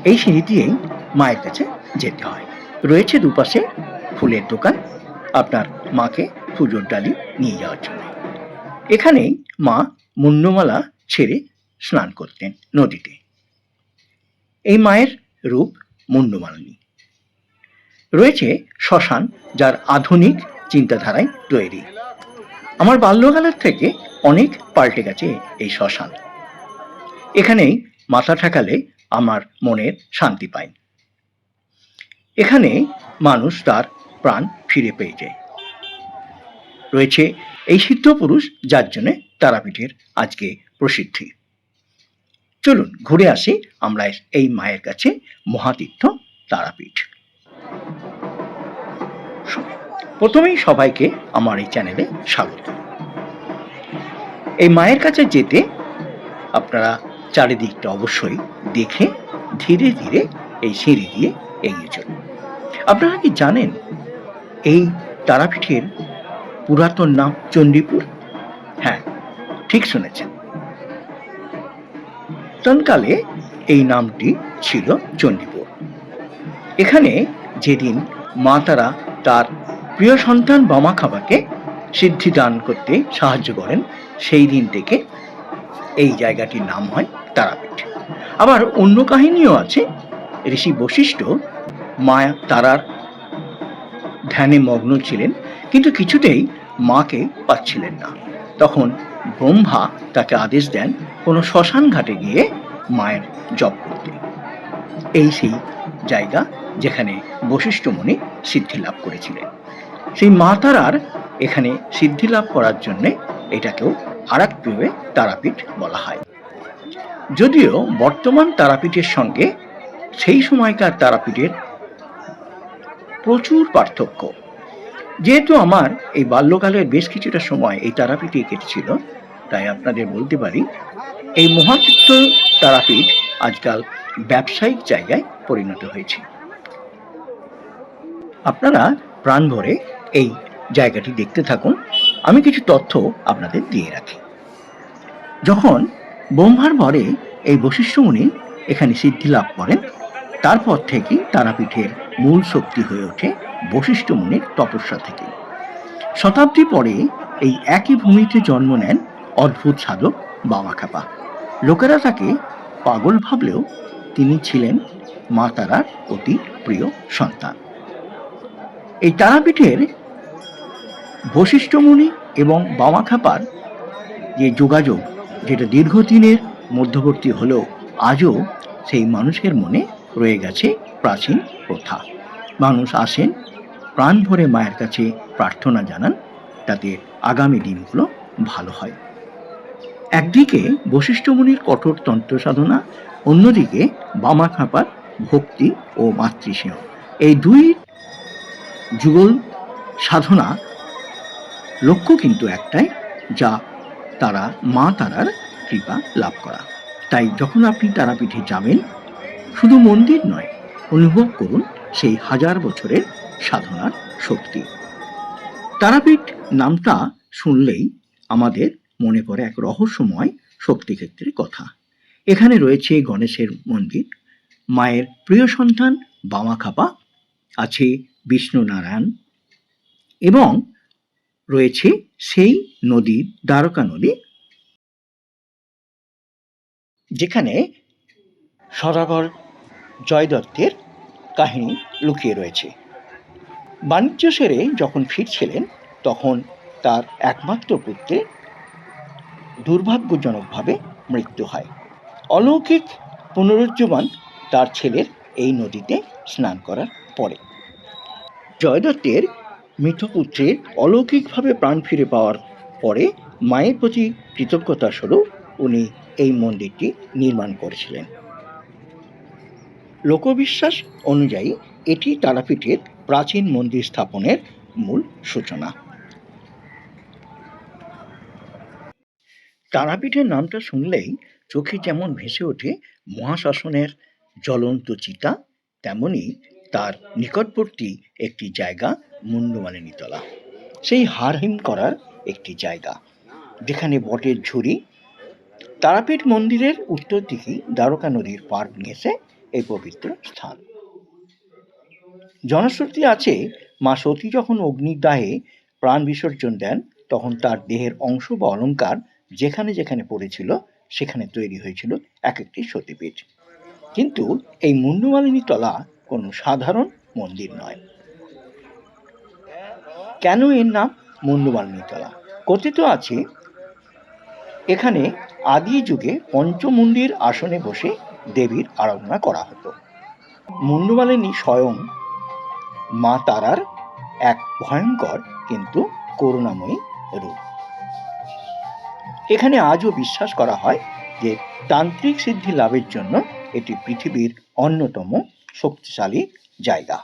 এই সিঁড়ি দিয়েই মায়ের কাছে যেতে হয়। রয়েছে দুপাশে ফুলের দোকান আপনার মাকে পুজোর ডালি নিয়ে যাওয়ার জন্য। এখানেই মা মুন্ডমালা ছেড়ে স্নান করতেন নদীতে। এই মায়ের রূপ মুন্ডমালিনী। রয়েছে শ্মশান, যার আধুনিক চিন্তাধারায় তৈরি। আমার বাল্যকালের থেকে অনেক পাল্টে গেছে এই শ্মশান। এখানেই মাথা ঠেকালে আমার মনের শান্তি পায়। এখানে মানুষ তার প্রাণ ফিরে পেয়ে যায়। রয়েছে এই সিদ্ধ পুরুষ, যার জন্য তারাপীঠের আজকে প্রসিদ্ধি। চলুন ঘুরে আসি আমরা এই মায়ের কাছে, মহাতীর্থ তারাপীঠ। প্রথমেই সবাইকে আমার এই চ্যানেলে স্বাগত। এই মায়ের কাছে যেতে আপনারা চারিদিকটা অবশ্যই দেখে ধীরে ধীরে এই সিঁড়ি দিয়ে এগিয়ে চলুন। আপনারা কি জানেন এই তারাপীঠের পুরাতন নাম চণ্ডীপুর? হ্যাঁ, ঠিক শুনেছেন। তৎকালে এই নামটি ছিল চণ্ডীপুর। এখানে যেদিন মা তারা তার প্রিয় সন্তান বামাখ্যাপাকে সিদ্ধি দান করতে সাহায্য করেন, সেই দিন থেকে এই জায়গাটির নাম হয় তারাপীঠ। আবার অন্য কাহিনীও আছে। ঋষি বশিষ্ঠ মা তারার ধ্যানে মগ্ন ছিলেন, কিন্তু কিছুতেই মাকে পাচ্ছিলেন না। তখন ব্রহ্মা তাকে আদেশ দেন কোনো শ্মশান ঘাটে গিয়ে মায়ের জপ করতে। এই সেই জায়গা যেখানে বশিষ্ঠ মুনি সিদ্ধি লাভ করেছিলেন। সেই মা তারার এখানে সিদ্ধি লাভ করার জন্য এটাকেও আরেকভাবে তারাপীঠ বলা হয়। যদিও বর্তমান তারাপীঠের সঙ্গে সেই সময়কার তারাপীঠের প্রচুর পার্থক্য। যেহেতু আমার এই বাল্যকালের বেশ কিছুটা সময় এই তারাপীঠে কেটেছিল, তাই আপনাদের বলতে পারি এই মহাতীর্থ তারাপীঠ আজকাল ব্যবসায়িক জায়গায় পরিণত হয়েছে। আপনারা প্রাণ ভরে এই জায়গাটি দেখতে থাকুন। আমি কিছু তথ্য আপনাদের দিয়ে রাখি। যখন ব্রহ্মার বরে এই বশিষ্ঠ মুনি এখানে সিদ্ধি লাভ করেন, তারপর থেকেই তারাপীঠের মূল শক্তি হয়ে ওঠে বশিষ্ঠ মুনির তপস্যা থেকে। শতাব্দী পরে এই একই ভূমিতে জন্ম নেন অদ্ভুত সাধক বামাখ্যাপা। লোকেরা তাকে পাগল ভাবলেও তিনি ছিলেন মা তারার অতি প্রিয় সন্তান। এই তারাপীঠের বশিষ্ঠ মুনি এবং বামাখ্যাপার যে যোগাযোগ, যেটা দীর্ঘদিনের মধ্যবর্তী হলেও আজও সেই মানুষের মনে রয়ে গেছে প্রাচীন প্রথা। মানুষ আসেন, প্রাণ ভরে মায়ের কাছে প্রার্থনা জানান, তাতে আগামী দিনগুলো ভালো হয়। একদিকে বশিষ্ঠ মুনির কঠোর তন্ত্র সাধনা, অন্যদিকে বামাখ্যাপার ভক্তি ও মাতৃস্নেহ, এই দুই যুগল সাধনা লক্ষ্য কিন্তু একটাই, যা তারা মা তারার কৃপা লাভ করা। তাই যখন আপনি তারাপীঠে যাবেন, শুধু মন্দির নয়, অনুভব করুন সেই হাজার বছরের সাধনার শক্তি। তারাপীঠ নামটা শুনলেই আমাদের মনে পড়ে এক রহস্যময় শক্তিক্ষেত্রের কথা। এখানে রয়েছে গণেশের মন্দির, মায়ের প্রিয় সন্তান বামাখ্যাপা, আছে বিষ্ণু নারায়ণ, এবং রয়েছে সেই নদী, দ্বারকা নদী, যেখানে সদাগর জয়দত্তের কাহিনী লুকিয়ে রয়েছে। বাণিজ্য সেরে যখন ফিরছিলেন, তখন তার একমাত্র পুত্রের দুর্ভাগ্যজনকভাবে মৃত্যু হয়। অলৌকিক পুনরুজ্জীবন তার ছেলের এই নদীতে স্নান করার পরে। জয়দত্তের মৃত পুত্রের অলৌকিকভাবে প্রাণ ফিরে পাওয়ার পরে মায়ের প্রতি কৃতজ্ঞতা স্বরূপ উনি এই মন্দিরটি নির্মাণ করেছিলেন। লোকবিশ্বাস অনুযায়ী এটি তারাপীঠের প্রাচীন মন্দির স্থাপনের মূল সূচনা। তারাপীঠের নামটা শুনলেই চোখে যেমন ভেসে ওঠে মহাশ্মশানের জ্বলন্ত চিতা, তেমনি তার নিকটবর্তী একটি জায়গা মুন্ডমালিনীতলা, সেই হাড়হিম করার একটি জায়গা যেখানে বটের ঝুড়ি। তারাপীঠ মন্দিরের উত্তর দিকে দ্বারকা নদীর পার ঘেঁষে এই পবিত্র স্থান। জনশ্রুতি আছে, মা সতী যখন অগ্নিদাহে প্রাণ বিসর্জন দেন তখন তার দেহের অংশ বা অলঙ্কার যেখানে যেখানে পড়েছিল সেখানে তৈরি হয়েছিল এক একটি সতীপীঠ। কিন্তু এই মুন্ডমালিনী তলা কোনো সাধারণ মন্দির নয়। কেন এর নাম মুন্ডমালিনী তলা? কথিত আছে এখানে আদি যুগে পঞ্চমুণ্ডির আসনে বসে দেবীর আরাধনা করা হতো। মুন্ডমালিনী স্বয়ং মা তারার এক ভয়ঙ্কর কিন্তু করুণাময়ী রূপ। এখানে আজও বিশ্বাস করা হয় যে তান্ত্রিক সিদ্ধি লাভের জন্য এটি পৃথিবীর অন্যতম শক্তিশালী জায়গা।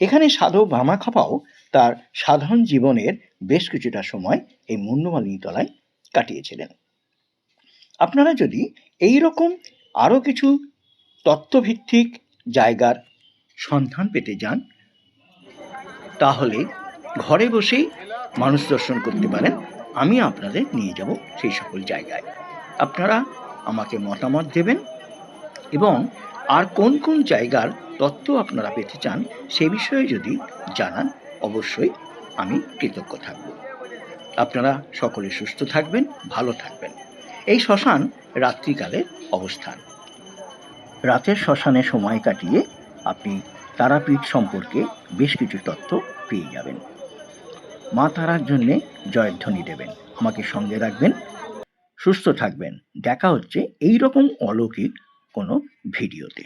এখানে সাধক ভামাখাপাও তার সাধারণ জীবনের বেশ কিছুটা সময় এই মুন্ডমালিনী তলায় কাটিয়েছিলেন। আপনারা যদি এই রকম আরও কিছু তত্ত্বভিত্তিক জায়গার সন্ধান পেতে যান তাহলে ঘরে বসেই মানুষ দর্শন করতে পারেন। আমি আপনাদের নিয়ে যাব সেই সকল জায়গায়। আপনারা আমাকে মতামত দেবেন এবং আর কোন কোন জায়গার তথ্য আপনারা পেতে চান সে বিষয়ে যদি জানান অবশ্যই আমি কৃতজ্ঞ থাকব। আপনারা সকলে সুস্থ থাকবেন, ভালো থাকবেন। এই শ্মশান রাত্রিকালের অবস্থান। রাতের শ্মশানে সময় কাটিয়ে আপনি তারাপীঠ সম্পর্কে বেশ কিছু তথ্য পেয়ে যাবেন। মা তারার জন্যে জয়ধ্বনি দেবেন, আমাকে সঙ্গে রাখবেন, সুস্থ থাকবেন। দেখা হচ্ছে এই রকম অলৌকিক কোনো ভিডিওতে।